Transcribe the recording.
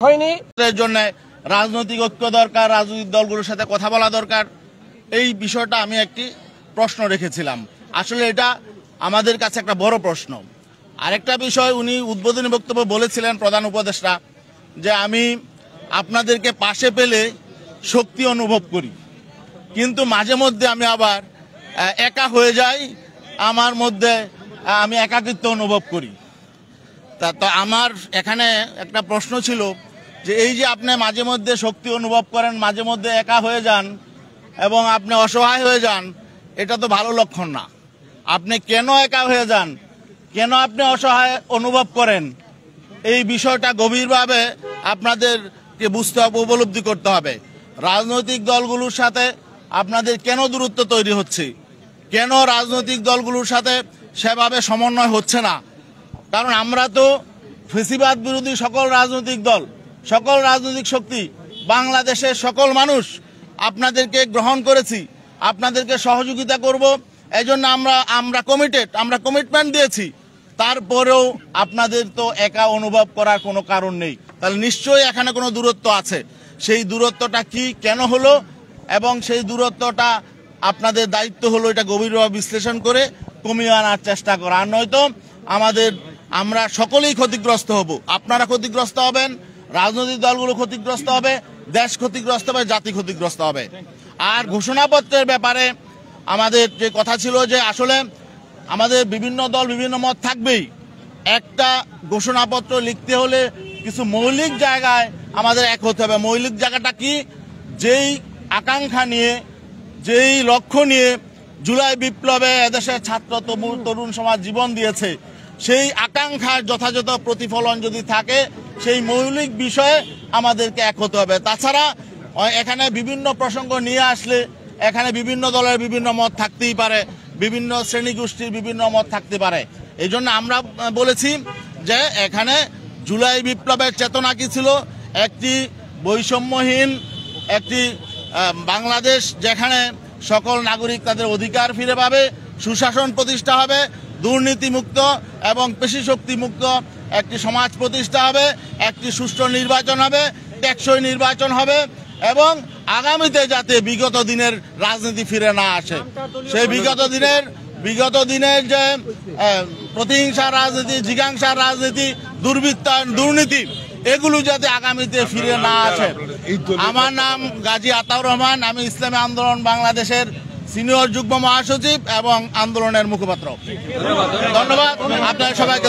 হয়নি। এর জন্য রাজনৈতিক ঐক্য দরকার, রাজনৈতিক দলগুলোর সাথে কথা বলা দরকার। এই বিষয়টা আমি একটি প্রশ্ন রেখেছিলাম। আসলে এটা আমাদের কাছে একটা বড় প্রশ্ন। আরেকটা বিষয়, উনি উদ্বোধনী বক্তব্য বলেছিলেন প্রধান উপদেষ্টা, যে আমি আপনাদেরকে পাশে পেলে শক্তি অনুভব করি, কিন্তু মাঝে মধ্যে আমি আবার একা হয়ে যাই, আমার মধ্যে আমি একাকিত্ব অনুভব করি। তো আমার এখানে একটা প্রশ্ন ছিল যে এই যে আপনি মাঝে মধ্যে শক্তি অনুভব করেন, মাঝে মধ্যে একা হয়ে যান এবং আপনি অসহায় হয়ে যান, এটা তো ভালো লক্ষণ না। আপনি কেন একা হয়ে যান, কেন আপনি অসহায় অনুভব করেন, এই বিষয়টা গভীরভাবে আপনাদেরকে বুঝতে হবে, উপলব্ধি করতে হবে। রাজনৈতিক দলগুলোর সাথে আপনাদের কেন দূরত্ব তৈরি হচ্ছে, কেন রাজনৈতিক দলগুলোর সাথে সেভাবে সমন্বয় হচ্ছে না? কারণ আমরা তো ফেসিবাদ বিরোধী সকল রাজনৈতিক দল, সকল রাজনৈতিক শক্তি, বাংলাদেশের সকল মানুষ আপনাদেরকে গ্রহণ করেছি, আপনাদেরকে সহযোগিতা করব, এজন্য আমরা কমিটেড, আমরা কমিটমেন্ট দিয়েছি। তারপরেও আপনাদের তো একা অনুভব করার কোনো কারণ নেই। তাহলে নিশ্চয়ই এখানে কোনো দূরত্ব আছে। সেই দূরত্বটা কি, কেন হলো, এবং সেই দূরত্বটা আপনাদের দায়িত্ব হলো এটা গভীরভাবে বিশ্লেষণ করে কমিয়ে আনার চেষ্টা করা। আর নয়তো আমরা সকলেই ক্ষতিগ্রস্ত হব। আপনারা ক্ষতিগ্রস্ত হবেন, রাজনৈতিক দলগুলো ক্ষতিগ্রস্ত হবে, দেশ ক্ষতিগ্রস্ত হবে, জাতি ক্ষতিগ্রস্ত হবে। আর ঘোষণাপত্রের ব্যাপারে আমাদের যে কথা ছিল যে আসলে আমাদের বিভিন্ন দল বিভিন্ন মত থাকবেই। একটা ঘোষণাপত্র লিখতে হলে কিছু মৌলিক জায়গায় আমাদের এক হতে হবে। মৌলিক জায়গাটা কি? যেই আকাঙ্ক্ষা নিয়ে, যেই লক্ষ্য নিয়ে জুলাই বিপ্লবে এদেশের ছাত্র তরুণ সমাজ জীবন দিয়েছে, সেই আকাঙ্ক্ষার যথাযথ প্রতিফলন যদি থাকে, সেই মৌলিক বিষয়ে আমাদেরকে এক হতে হবে। তাছাড়া এখানে বিভিন্ন প্রসঙ্গ নিয়ে আসলে এখানে বিভিন্ন দলের বিভিন্ন মত থাকতেই পারে, বিভিন্ন শ্রেণীগোষ্ঠীর বিভিন্ন মত থাকতে পারে। এই জন্য আমরা বলেছি যে এখানে জুলাই বিপ্লবের চেতনা কি ছিল? একটি বৈষম্যহীন একটি বাংলাদেশ, যেখানে সকল নাগরিক তাদের অধিকার ফিরে পাবে, সুশাসন প্রতিষ্ঠা হবে, দুর্নীতিমুক্ত এবং পেশিশক্তি মুক্ত একটি সমাজ প্রতিষ্ঠা হবে, একটি সুষ্ঠু নির্বাচন হবে, টেকসই নির্বাচন হবে, এবং আগামীতে যাতে বিগত দিনের রাজনীতি ফিরে না আসে, সেই বিগত দিনের যে প্রতিহিংসার রাজনীতি, জিজ্ঞাসার রাজনীতি, দুর্বৃত্তায়ন, দুর্নীতি, এগুলো যাতে আগামীতে ফিরে না আসে। আমার নাম গাজী আতাউর রহমান, আমি ইসলামী আন্দোলন বাংলাদেশের সিনিয়র যুগ্ম মহাসচিব এবং আন্দোলনের মুখপাত্র। ধন্যবাদ আপনাদের সবাইকে।